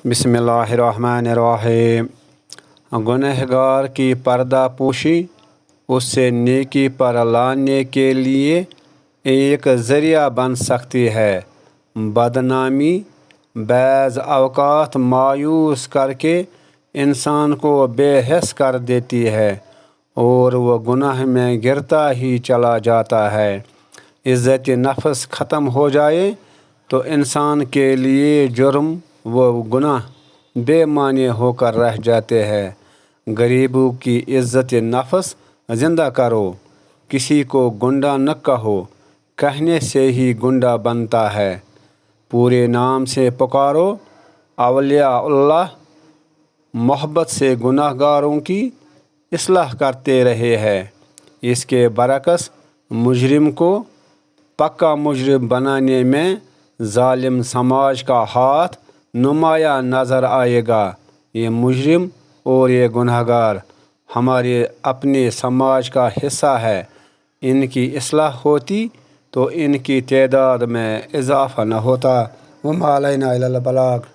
बिस्मिल्लाहिर्रहमानिर्रहीम। गुनहगार की पर्दा पोशी उससे नेकी पर लाने के लिए एक ज़रिया बन सकती है। बदनामी बाज़ औक़ात मायूस करके इंसान को बेहिस कर देती है और वह गुनाह में गिरता ही चला जाता है। इज़्ज़त नफ्स ख़त्म हो जाए तो इंसान के लिए जुर्म व गुनाह बेमानी होकर रह जाते हैं। गरीबों की इज़्ज़त नफ्स ज़िंदा करो, किसी को गुंडा न कहो, कहने से ही गुंडा बनता है। पूरे नाम से पुकारो, औलिया-उल्लाह मोहब्बत से गुनाहगारों की इस्लाह करते रहे हैं। इसके बरक्स मुजरिम को पक्का मुजरिम बनाने में जालिम समाज का हाथ नुमाया नज़र आएगा। ये मुजरिम और ये गुनहगार हमारे अपने समाज का हिस्सा है। इनकी इस्लाह होती तो इनकी तादाद में इजाफ़ा न होता। वमा अलैना इल्लल बलाग।